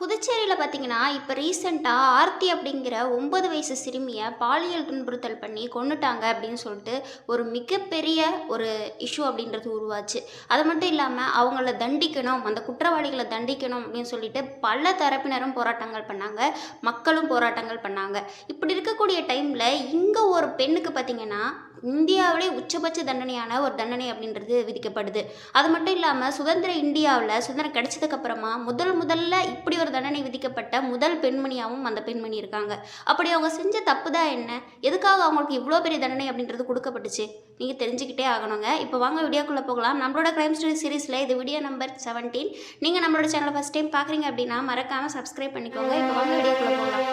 புதுச்சேரியில பார்த்தீங்கன்னா, இப்ப ரீசென்ட்டா ஆர்த்தி அப்படிங்கிற 9 வயசு சிறுமிய பாலியல் துன்புறுத்தல் பண்ணி கொன்னுட்டாங்க அப்படின்னு சொல்லிட்டு, ஒரு மிகப்பெரிய ஒரு இஷ்யூ அப்படின்றது உருவாச்சு. அது மட்டும் இல்லாம, அவங்கள தண்டிக்கணும், அந்த குற்றவாளிகள தண்டிக்கணும் அப்படின்னு சொல்லிட்டு பல தரப்பினரும் போராட்டங்கள் பண்ணாங்க. மக்களும் போராட்டங்கள் பண்ணாங்க. இப்படி இருக்கக்கூடிய டைம்ல, இங்க ஒரு பெண்ணுக்கு பார்த்தீங்கன்னா, இந்தியாவிலே உச்சபட்ச தண்டனையான ஒரு தண்டனை அப்படின்றது விதிக்கப்படுது. அது மட்டும் இல்லாம, சுதந்திர இந்தியாவுல சுதந்திரம் கிடைச்சதுக்கு அப்புறமா முதல்ல இப்படி ஒரு தண்டனை விதிக்கப்பட்ட முதல் பெண்மணியாவும் அந்த பெண்மணி இருக்காங்க. அப்படி அவங்க செஞ்ச தப்பு தான் என்ன? எதுக்காக அவங்களுக்கு இவ்ளோ பெரிய தண்டனை அப்படின்றது குடுக்கப்பட்டுச்சு? நீங்க தெரிஞ்சுக்கிட்டே ஆகணுங்க. இப்போ வாங்க வீடியோக்குள்ள போகலாம். நம்மளோட கிரைம் ஸ்டோரி சீரிஸ்ல இது வீடியோ நம்பர் 17. நீங்க நம்மளோட சேனல ஃபர்ஸ்ட் டைம் பார்க்குறீங்க அப்படின்னா மறக்காம சப்ஸ்கிரைப் பண்ணிக்கோங்க. இப்போ வாங்க வீடியோக்குள்ள போகலாம்.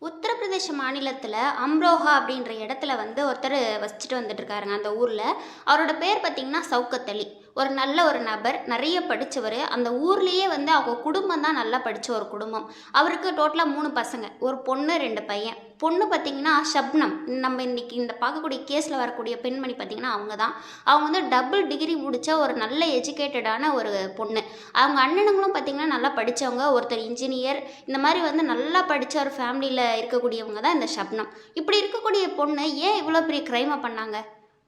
உத்தரப்பிரதேச மாநிலத்தில் அம்ரோஹா அப்படின்ற இடத்துல வந்து ஒருத்தர் வசிச்சுட்டு வந்துட்டு இருக்காருங்க அந்த ஊரில். அவரோட பேர் பார்த்தீங்கன்னா சவுக்கத் அலி. ஒரு நல்ல ஒரு நபர், நிறைய படித்தவர். அந்த ஊர்லேயே வந்து அவங்க குடும்பம் தான் நல்லா படித்த ஒரு குடும்பம். அவருக்கு டோட்டலாக 3 பசங்க, ஒரு பொண்ணு 2 பையன். பொண்ணு பார்த்தீங்கன்னா ஷப்னம். நம்ம இன்னைக்கு இந்த பார்க்கக்கூடிய கேஸில் வரக்கூடிய பெண்மணி பார்த்தீங்கன்னா அவங்க தான். அவங்க வந்து டபுள் டிகிரி முடித்த ஒரு நல்ல எஜுகேட்டடான ஒரு பொண்ணு. அவங்க அண்ணனுங்களும் பார்த்தீங்கன்னா நல்லா படித்தவங்க. ஒருத்தர் இன்ஜினியர். இந்த மாதிரி வந்து நல்லா படித்த ஒரு ஃபேமிலியில் இருக்கக்கூடியவங்க தான் இந்த ஷப்னம். இப்படி இருக்கக்கூடிய பொண்ணு ஏன் இவ்வளோ பெரிய க்ரைமை பண்ணாங்க?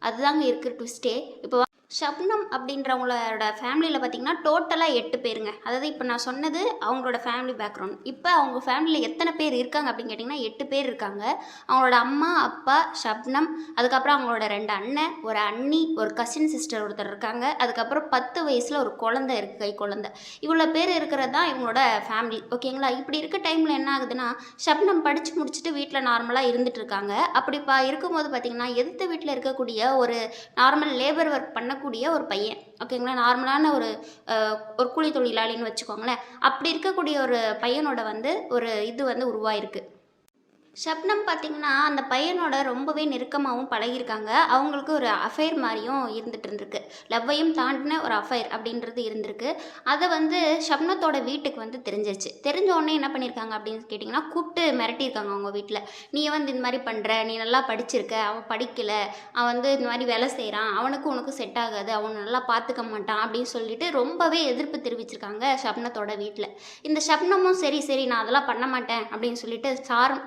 அதுதாங்க இருக்குது ட்விஸ்டே. இப்போ ஷப்னம் அப்படின்றவங்களோட ஃபேமிலியில் பார்த்தீங்கன்னா டோட்டலாக 8 பேருங்க. அதாவது இப்போ நான் சொன்னது அவங்களோட ஃபேமிலி பேக்ரவுண்ட். இப்போ அவங்க ஃபேமிலியில் எத்தனை பேர் இருக்காங்க அப்படின்னு கேட்டிங்கன்னா 8 பேர் இருக்காங்க. அவங்களோட அம்மா, அப்பா, ஷப்னம், அதுக்கப்புறம் அவங்களோட 2 அண்ணன், ஒரு அண்ணி, ஒரு கசின் சிஸ்டர் ஒருத்தர் இருக்காங்க. அதுக்கப்புறம் 10 வயசில் ஒரு குழந்தை இருக்குது, கை குழந்தை. இவ்வளோ பேர் இருக்கிறது தான் இவங்களோட ஃபேமிலி. ஓகேங்களா? இப்படி இருக்க டைமில் என்ன ஆகுதுன்னா, ஷப்னம் படித்து முடிச்சுட்டு வீட்டில் நார்மலாக இருந்துட்டு இருக்காங்க. அப்படி இருக்கும்போது பார்த்தீங்கன்னா எதிர்த்த வீட்டில் இருக்கக்கூடிய ஒரு நார்மல் லேபர் ஒர்க் பண்ணக்கூடிய ஒரு பையன், ஓகேங்களா, நார்மலான ஒரு கூலி தொழிலாளின்னு வச்சுக்கோங்களேன். அப்படி இருக்கக்கூடிய ஒரு பையனோட வந்து ஒரு இது வந்து உருவாயிருக்கு. ஷப்னம் பார்த்தீங்கன்னா அந்த பையனோட ரொம்பவே நெருக்கமாகவும் பழகியிருக்காங்க. அவங்களுக்கு ஒரு அஃபைர் மாதிரியும் இருந்துட்டு இருந்திருக்கு. லவ்வையும் தாண்டின ஒரு அஃபைர் அப்படின்றது இருந்திருக்கு. அதை வந்து ஷப்னத்தோட வீட்டுக்கு வந்து தெரிஞ்சிருச்சு. தெரிஞ்ச உடனே என்ன பண்ணியிருக்காங்க அப்படின்னு கேட்டிங்கன்னா, கூப்பிட்டு மிரட்டியிருக்காங்க அவங்க வீட்டில். நீ வந்து இந்த மாதிரி பண்ணுற, நீ நல்லா படிச்சிருக்க, அவன் படிக்கலை, அவன் வந்து இந்த மாதிரி வேலை செய்கிறான், அவனுக்கு உனக்கு செட் ஆகாது, அவனை நல்லா பார்த்துக்க மாட்டான் அப்படின்னு சொல்லிட்டு ரொம்பவே எதிர்ப்பு தெரிவிச்சிருக்காங்க ஷப்னத்தோட வீட்டில். இந்த ஷப்னமும் சரி சரி நான் அதெல்லாம் பண்ண மாட்டேன் அப்படின்னு சொல்லிட்டு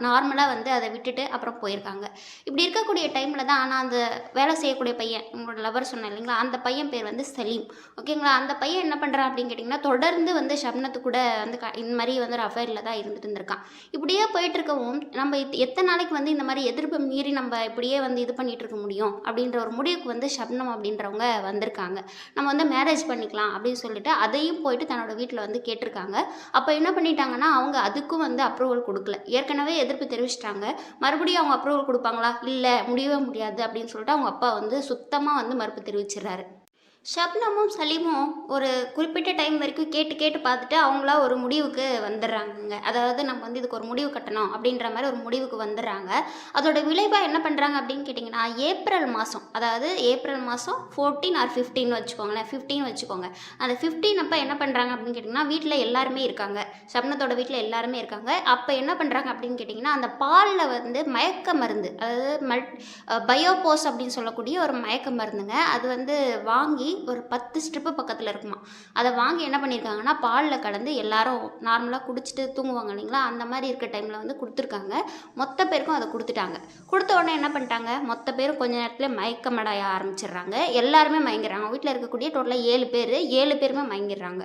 நார்மலாக வந்து அதை விட்டுட்டு அப்புறம் போயிருக்காங்க. இப்படி இருக்கக்கூடிய டைமில் தான் ஆனால் அந்த வேலை செய்யக்கூடிய பையன், உங்களோட லவர் சொன்னேன் இல்லைங்களா, அந்த பையன் பேர் வந்து சலீம். ஓகேங்களா? அந்த பையன் என்ன பண்ணுறான் அப்படின்னு கேட்டிங்கன்னா, தொடர்ந்து வந்து ஷப்னத்து கூட வந்து இந்த மாதிரி வந்து ஒரு அஃபேரில் தான் இருந்துட்டு இருந்திருக்கான். இப்படியே போயிட்டு இருக்கவும் நம்ம எத்தனை நாளைக்கு வந்து இந்த மாதிரி எதிர்ப்பு மீறி நம்ம இப்படியே வந்து இது பண்ணிகிட்டு இருக்க முடியும் அப்படின்ற ஒரு முடிவுக்கு வந்து ஷப்னம் அப்படின்றவங்க வந்திருக்காங்க. நம்ம வந்து மேரேஜ் பண்ணிக்கலாம் அப்படின்னு சொல்லிட்டு அதையும் போயிட்டு தன்னோட வீட்டில் வந்து கேட்டிருக்காங்க. அப்போ என்ன பண்ணிட்டாங்கன்னா, அவங்க அதுக்கும் வந்து அப்ரூவல் கொடுக்கல. ஏற்கனவே எதிர்ப்பு தெரிவிச்சிட்டாங்க. மறுபடியும் அவங்க அப்ரூவல் கொடுப்பாங்களா? இல்லை, முடியவே முடியாது அப்படின்னு சொல்லிட்டு அவங்க அப்பா வந்து சுத்தமாக வந்து மறுப்பு தெரிவிச்சிடுறாரு. ஷப்னமும் சலீமும் ஒரு குறிப்பிட்ட டைம் வரைக்கும் கேட்டு கேட்டு பார்த்துட்டு அவங்களா ஒரு முடிவுக்கு வந்துடுறாங்கங்க. அதாவது நம்ம வந்து இதுக்கு ஒரு முடிவு கட்டணும் அப்படின்ற மாதிரி ஒரு முடிவுக்கு வந்துடுறாங்க. அதோட விளைவாக என்ன பண்ணுறாங்க அப்படின்னு கேட்டிங்கன்னா, ஏப்ரல் மாதம், அதாவது ஏப்ரல் மாதம் 14 ஆர் 15 வச்சுக்கோங்களேன், 15 வச்சுக்கோங்க. அந்த 15 அப்போ என்ன பண்ணுறாங்க அப்படின்னு கேட்டிங்கன்னா, வீட்டில் எல்லாருமே இருக்காங்க. ஷப்னத்தோட வீட்டில் எல்லாருமே இருக்காங்க. அப்போ என்ன பண்ணுறாங்க அப்படின்னு கேட்டிங்கன்னா, அந்த பாலில் வந்து மயக்க மருந்து, அதாவது பயோபோஸ் அப்படின்னு சொல்லக்கூடிய ஒரு மயக்க மருந்துங்க. அது வந்து வாங்கி ஒரு 10 ஸ்ட்ரிப்பு பக்கத்தில் இருக்குமா. அதை வாங்கி என்ன பண்ணியிருக்காங்கன்னா, பாலில் கலந்து எல்லாரும் நார்மலாக குடிச்சிட்டு தூங்குவாங்க இல்லைங்களா, அந்த மாதிரி இருக்க டைமில் வந்து கொடுத்துருக்காங்க. மொத்த பேருக்கும் அதை கொடுத்துட்டாங்க. கொடுத்த உடனே என்ன பண்ணிட்டாங்க, மொத்த பேரும் கொஞ்ச நேரத்தில் மயக்கமடைய ஆரம்பிச்சிடுறாங்க. எல்லாருமே மயங்கிடுறாங்க. வீட்டில் இருக்கக்கூடிய டோட்டலாக 7 பேர், 7 பேருமே மயங்கிடுறாங்க.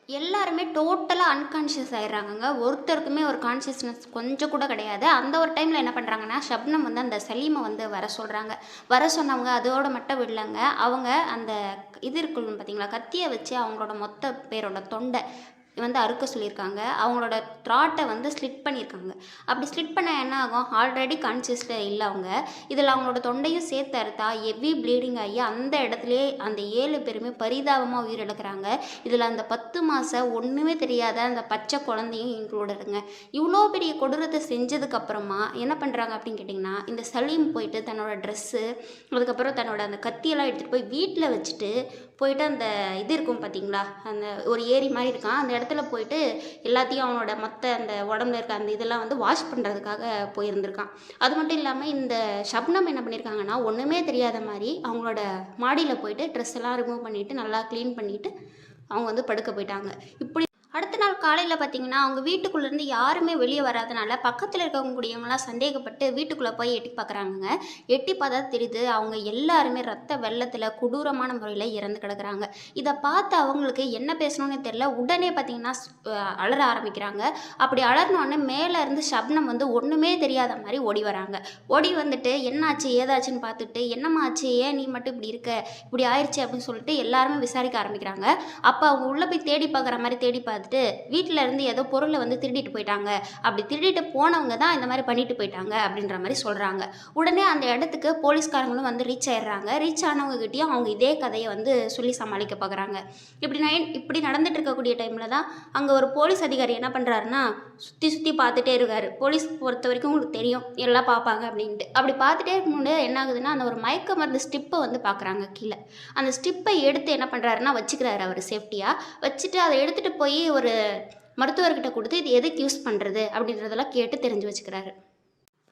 எல்லாருமே டோட்டலாக அன்கான்ஷியஸ் ஆயிடுறாங்கங்க. ஒருத்தருக்குமே ஒரு கான்ஷியஸ்னஸ் கொஞ்சம் கூட கிடையாது. அந்த ஒரு டைமில் என்ன பண்ணுறாங்கன்னா, ஷப்னம் வந்து அந்த சலீமை வந்து வர சொல்கிறாங்க. வர சொன்னவங்க அதோட மட்டும் விடலைங்க. அவங்க அந்த இது இருக்குன்னு பார்த்தீங்களா, கத்தியை வச்சு அவங்களோட மொத்த பேரோட தொண்டை வந்து அறுக்க சொல்லியிருக்காங்க. அவங்களோட த்ராட்டை வந்து ஸ்லிட் பண்ணியிருக்காங்க. அப்படி ஸ்லிட் பண்ண என்ன ஆகும், ஆல்ரெடி கான்சியஸில் இல்லை அவங்க. இதில் அவங்களோட தொண்டையும் சேர்த்து அறுத்தா ஹெவி ப்ளீடிங் ஆகி அந்த இடத்துலையே அந்த 7 பேருமே பரிதாபமாக உயிரிழக்கிறாங்க. இதில் அந்த 10 மாதம் ஒன்றுமே தெரியாத அந்த பச்சை குழந்தையும் இன்க்ளூடடுங்க. இவ்வளோ பெரிய கொடூரத்தை செஞ்சதுக்கப்புறமா என்ன பண்ணுறாங்க அப்படின்னு கேட்டிங்கன்னா, இந்த சலீம் போயிட்டு தன்னோட ட்ரெஸ்ஸு, அதுக்கப்புறம் தன்னோட அந்த கத்தியெல்லாம் எடுத்துகிட்டு போய் வீட்டில் வச்சுட்டு போயிட்டு அந்த இது இருக்கும் பார்த்தீங்களா, அந்த ஒரு ஏரி மாதிரி இருக்கான், அந்த இடத்துல போயிட்டு எல்லாத்தையும் அவனோட மற்ற அந்த உடம்புல இருக்க அந்த இதெல்லாம் வந்து வாஷ் பண்ணுறதுக்காக போயிருந்திருக்கான். அது மட்டும் இல்லாமல் இந்த ஷப்னம் என்ன பண்ணியிருக்காங்கன்னா, ஒன்றுமே தெரியாத மாதிரி அவங்களோட மாடியில் போயிட்டு ட்ரெஸ் எல்லாம் ரிமூவ் பண்ணிவிட்டு நல்லா க்ளீன் பண்ணிவிட்டு அவங்க வந்து படுக்க போயிட்டாங்க. இப்படி அடுத்த நாள் காலையில் பார்த்தீங்கன்னா, அவங்க வீட்டுக்குள்ளேருந்து யாருமே வெளியே வராதனால பக்கத்தில் இருக்கக்கூடியவங்களாம் சந்தேகப்பட்டு வீட்டுக்குள்ளே போய் எட்டி பார்க்குறாங்கங்க. எட்டி பார்த்தா தெரியுது அவங்க எல்லாருமே ரத்த வெள்ளத்தில் கொடூரமான முறையில் இறந்து கிடக்குறாங்க. இதை பார்த்து அவங்களுக்கு என்ன பேசணும்னு தெரியல. உடனே பார்த்தீங்கன்னா அலற ஆரம்பிக்கிறாங்க. அப்படி அலறினோடனே மேலே இருந்து ஷப்னம் வந்து ஒன்றுமே தெரியாத மாதிரி ஓடி வராங்க. ஓடி வந்துட்டு என்னாச்சு ஏதாச்சுன்னு பார்த்துட்டு, என்னம்மா ஆச்சு, ஏன் நீ மட்டும் இப்படி இருக்க, இப்படி ஆயிடுச்சு அப்படின்னு சொல்லிட்டு எல்லாருமே விசாரிக்க ஆரம்பிக்கிறாங்க. அப்போ அவங்க உள்ளே போய் தேடி பார்க்குற மாதிரி தேடி பார்த்துட்டு வீட்டில் இருந்து ஏதோ பொருளை வந்து திருடிட்டு போயிட்டாங்க, அப்படி திருடிட்டு போனவங்க தான் இந்த மாதிரி பண்ணிட்டு போயிட்டாங்க அப்படின்ற மாதிரி சொல்கிறாங்க. உடனே அந்த இடத்துக்கு போலீஸ்காரங்களும் வந்து ரீச் ஆயிடுறாங்க. ரீச் ஆனவங்ககிட்டயும் அவங்க இதே கதையை வந்து சொல்லி சமாளிக்க பார்க்குறாங்க. இப்படி நடந்துட்டு இருக்கக்கூடிய டைமில் தான் அங்கே ஒரு போலீஸ் அதிகாரி என்ன பண்ணுறாருன்னா, சுற்றி பார்த்துட்டே இருக்காரு. போலீஸ் பொறுத்த வரைக்கும் உங்களுக்கு தெரியும் எல்லாம் பார்ப்பாங்க அப்படின்ட்டு. அப்படி பார்த்துட்டே இருக்கும்போது என்ன ஆகுதுன்னா, அந்த ஒரு மயக்க மருந்து ஸ்டிப்பை வந்து பார்க்குறாங்க கீழே. அந்த ஸ்டிப்பை எடுத்து என்ன பண்ணுறாருன்னா வச்சுக்கிறாரு அவர் சேஃப்டியாக. வச்சுட்டு அதை எடுத்துகிட்டு போய் ஒரு மருத்துவர்கிட்ட கொடுத்து இது எதுக்கு யூஸ் பண்ணுறது அப்படின்றதெல்லாம் கேட்டு தெரிஞ்சு வச்சுக்கிறாரு.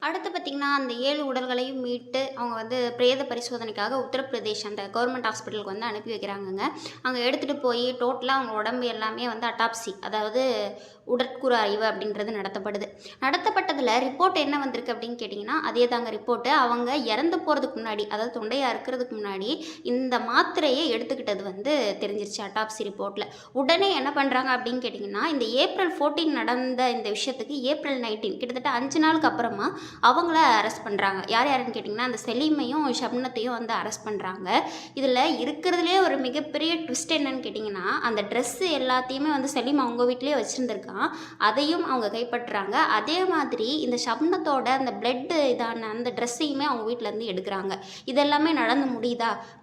அடுத்து பார்த்திங்கன்னா, அந்த 7 உடல்களையும் மீட்டு அவங்க வந்து பிரேத பரிசோதனைக்காக உத்தரப்பிரதேஷ் அந்த கவர்மெண்ட் ஹாஸ்பிட்டலுக்கு வந்து அனுப்பி வைக்கிறாங்கங்க. அங்கே எடுத்துகிட்டு போய் டோட்டலாக அவங்க உடம்பு எல்லாமே வந்து அட்டாப்சி, அதாவது உடற்கூறு ஆய்வு அப்படின்றது நடத்தப்பட்டதில் ரிப்போர்ட் என்ன வந்திருக்கு அப்படின்னு கேட்டிங்கன்னா, அதே தாங்க ரிப்போர்ட்டு. அவங்க இறந்து போகிறதுக்கு முன்னாடி, அதாவது தொண்டையை அறுக்கிறதுக்கு முன்னாடி இந்த மாத்திரையை எடுத்துக்கிட்டது வந்து தெரிஞ்சிருச்சு அட்டாப்சி ரிப்போர்ட்டில். உடனே என்ன பண்ணுறாங்க அப்படின்னு கேட்டிங்கன்னா, இந்த ஏப்ரல் 14 நடந்த இந்த விஷயத்துக்கு ஏப்ரல் 19 கிட்டத்தட்ட 5 நாளுக்கு அப்புறமா அவங்கள அரெஸ்ட் பண்ணுறாங்க. யாருன்னு கேட்டிங்கன்னா, அந்த செலீமையும் ஷப்னத்தையும் வந்து அரெஸ்ட் பண்ணுறாங்க. இதில் இருக்கிறதுலே ஒரு மிகப்பெரிய ட்விஸ்ட் என்னன்னு கேட்டிங்கன்னா, அந்த ட்ரெஸ்ஸு எல்லாத்தையுமே வந்து செலீம் அவங்க வீட்டிலே வச்சுருந்துருக்காங்க. அதையும் அவங்க கைப்பற்றுறாங்க. அதே மாதிரி இந்த ஷப்னத்தோட அந்த பிளட்டு இதான அந்த ட்ரெஸ்ஸையுமே அவங்க வீட்டிலேருந்து எடுக்கிறாங்க. இதெல்லாமே நடந்து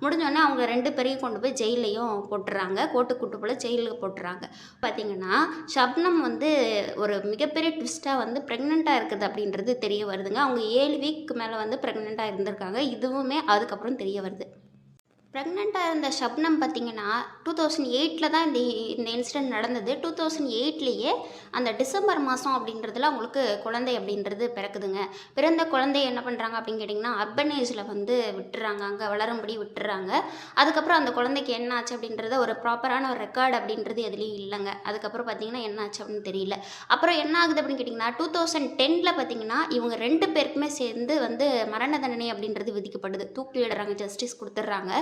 முடிஞ்சோடனே அவங்க 2 பேரையும் கொண்டு போய் ஜெயிலையும் போட்டுறாங்க. கூட்டு போல் ஜெயிலுக்கு போட்டுறாங்க. பார்த்திங்கன்னா, ஷப்னம் வந்து ஒரு மிகப்பெரிய ட்விஸ்ட்டாக வந்து ப்ரெக்னெண்ட்டாக இருக்குது அப்படின்றது தெரிய வருதுங்க. அவங்க 7 வீக் மேலே வந்து ப்ரெக்னெண்ட்டாக இருந்திருக்காங்க. இதுவுமே அதுக்கப்புறம் தெரிய வருது. ப்ரெக்னெண்ட்டாக இருந்த ஷப்னம் பார்த்திங்கன்னா 2008 தான் இந்த இன்சிடெண்ட் நடந்தது. 2008லேயே அந்த டிசம்பர் மாதம் அப்படின்றதுல அவங்களுக்கு குழந்தை அப்படின்றது பிறக்குதுங்க. பிறந்த குழந்தைய என்ன பண்ணுறாங்க அப்படின்னு கேட்டிங்கன்னா, அர்பனேஜில் வந்து விட்டுறாங்க, அங்கே வளரும்படி விட்டுறாங்க. அதுக்கப்புறம் அந்த குழந்தைக்கு என்ன ஆச்சு அப்படின்றத ஒரு ப்ராப்பரான ஒரு ரெக்கார்டு அப்படின்றது எதுலேயும் இல்லைங்க. அதுக்கப்புறம் பார்த்திங்கன்னா என்ன ஆச்சு அப்படின்னு தெரியல. அப்புறம் என்ன ஆகுது அப்படின்னு கேட்டிங்கன்னா, 2010 பார்த்திங்கன்னா இவங்க 2 பேருக்குமே சேர்ந்து வந்து மரண தண்டனை அப்படின்றது விதிக்கப்படுது. தூக்கிலிடுறாங்க, ஜஸ்டிஸ் கொடுத்துட்றாங்க.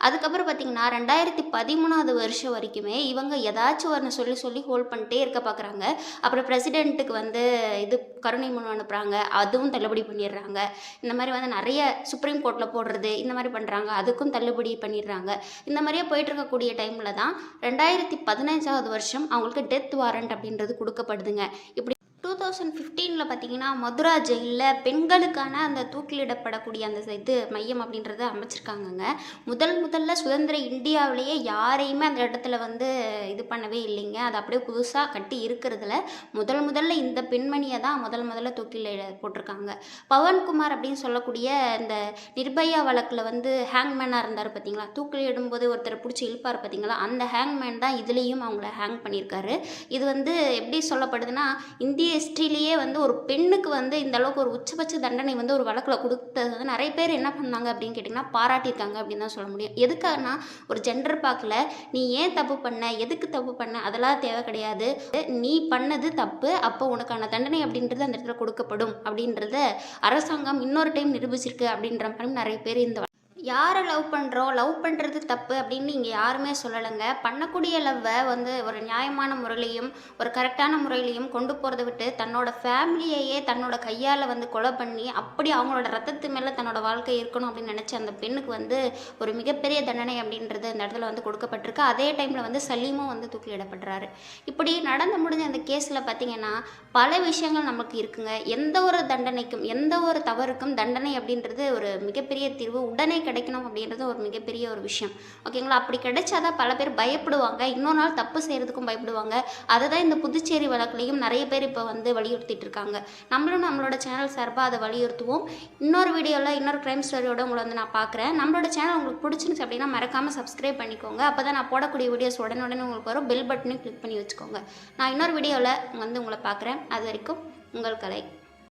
அதுக்கப்புறம் பார்த்திங்கன்னா 2013 வருஷம் வரைக்குமே இவங்க ஏதாச்சும் ஒன்று சொல்லி ஹோல்ட் பண்ணிட்டே இருக்க பார்க்குறாங்க. அப்புறம் பிரசிடெண்ட்டுக்கு வந்து இது கருணை மனு அனுப்புகிறாங்க, அதுவும் தள்ளுபடி பண்ணிடுறாங்க. இந்த மாதிரி வந்து நிறைய சுப்ரீம் கோர்ட்டில் போடுறது இந்த மாதிரி பண்ணுறாங்க, அதுக்கும் தள்ளுபடி பண்ணிடுறாங்க. இந்த மாதிரியே போயிட்டு இருக்கக்கூடிய டைமில் தான் 2015 வருஷம் அவங்களுக்கு டெத் வாரண்ட் அப்படின்றது கொடுக்கப்படுதுங்க. இப்படி 2015 பார்த்தீங்கன்னா மதுரா ஜெயிலில் பெண்களுக்கான அந்த தூக்கிலிடப்படக்கூடிய அந்த இது மையம் அப்படின்றத அமைச்சிருக்காங்கங்க. முதல்ல சுதந்திர இந்தியாவிலேயே யாரையுமே அந்த இடத்துல வந்து இது பண்ணவே இல்லைங்க. அது அப்படியே புதுசாக கட்டி இருக்கிறதுல முதல்ல இந்த பெண்மணியை தான் முதல்ல தூக்கில போட்டிருக்காங்க. பவன்குமார் அப்படின்னு சொல்லக்கூடிய இந்த நிர்பயா வழக்கில் வந்து ஹேங்மேனாக இருந்தார் பார்த்தீங்களா, தூக்கிலிடும்போது ஒருத்தரை பிடிச்சி இழுப்பார் பார்த்தீங்களா, அந்த ஹேங்மேன் தான் இதுலேயும் அவங்கள ஹேங் பண்ணியிருக்காரு. இது வந்து எப்படி சொல்லப்படுதுன்னா, இந்திய ஹிஸ்ட்ரியிலேயே வந்து ஒரு பெண்ணுக்கு வந்து இந்த அளவுக்கு ஒரு உச்சபட்ச தண்டனை வந்து ஒரு வழக்கில் கொடுத்தது வந்து நிறைய பேர் என்ன பண்ணாங்க அப்படின்னு கேட்டிங்கன்னா பாராட்டியிருக்காங்க அப்படின்னு தான் சொல்ல முடியும். எதுக்காகனா, ஒரு ஜெண்டர் பார்க்கல, நீ ஏன் தப்பு பண்ண, எதுக்கு தப்பு பண்ண, அதெல்லாம் தேவை கிடையாது, நீ பண்ணது தப்பு, அப்போ உனக்கான தண்டனை அப்படின்றது அந்த இடத்துல கொடுக்கப்படும் அப்படின்றத அரசாங்கம் இன்னொரு டைம் நிரூபிச்சிருக்கு அப்படின்ற மாதிரி நிறைய பேர் யாரை லவ் பண்ணுறோம், லவ் பண்ணுறது தப்பு அப்படின்னு இங்கே யாருமே சொல்லலைங்க. பண்ணக்கூடிய லவ்வை வந்து ஒரு நியாயமான முறையிலையும், ஒரு கரெக்டான முறையிலையும் கொண்டு போகிறத விட்டு, தன்னோட ஃபேமிலியையே தன்னோட கையால் வந்து கொலை பண்ணி, அப்படி அவங்களோட ரத்தத்து மேலே தன்னோட வாழ்க்கை இருக்கணும் அப்படின்னு நினச்ச அந்த பெண்ணுக்கு வந்து ஒரு மிகப்பெரிய தண்டனை அப்படின்றது அந்த இடத்துல வந்து கொடுக்கப்பட்டிருக்கு. அதே டைமில் வந்து சலீமும் வந்து தூக்கிலிடப்படுறாரு. இப்படி நடந்து முடிஞ்ச அந்த கேஸில் பார்த்தீங்கன்னா, பல விஷயங்கள் நமக்கு இருக்குங்க. எந்த ஒரு தண்டனைக்கும், எந்த ஒரு தவறுக்கும் தண்டனை அப்படின்றது ஒரு மிகப்பெரிய தீர்வு. உடனே கிடைக்கணும் அப்படின்றது ஒரு மிகப்பெரிய ஒரு விஷயம். ஓகேங்களா? அப்படி கிடைச்சாதான் பல பேர் பயப்படுவாங்க. இன்னொரு நாள் தப்பு செய்கிறதுக்கும் பயப்படுவாங்க. அதை தான் இந்த புதுச்சேரி வழக்குலையும் நிறைய பேர் இப்போ வந்து வலியுறுத்திட்டு இருக்காங்க. நம்மளும் நம்மளோட சேனல் சார்பாக அதை வலியுறுத்துவோம். இன்னொரு வீடியோவில் இன்னொரு க்ரைம் ஸ்டோரியோட உங்களை வந்து நான் பார்க்குறேன். நம்மளோட சேனல் உங்களுக்கு பிடிச்சிருந்துச்சு அப்படின்னா மறக்காமல் சப்ஸ்கிரைப் பண்ணிக்கோங்க. அப்போ தான் நான் போடக்கூடிய வீடியோஸ் உடனே உங்களுக்கு வரும். பெல் பட்டனையும் கிளிக் பண்ணி வச்சுக்கோங்க. நான் இன்னொரு வீடியோவில் வந்து உங்களை பார்க்குறேன். அது வரைக்கும் உங்கள் கலை.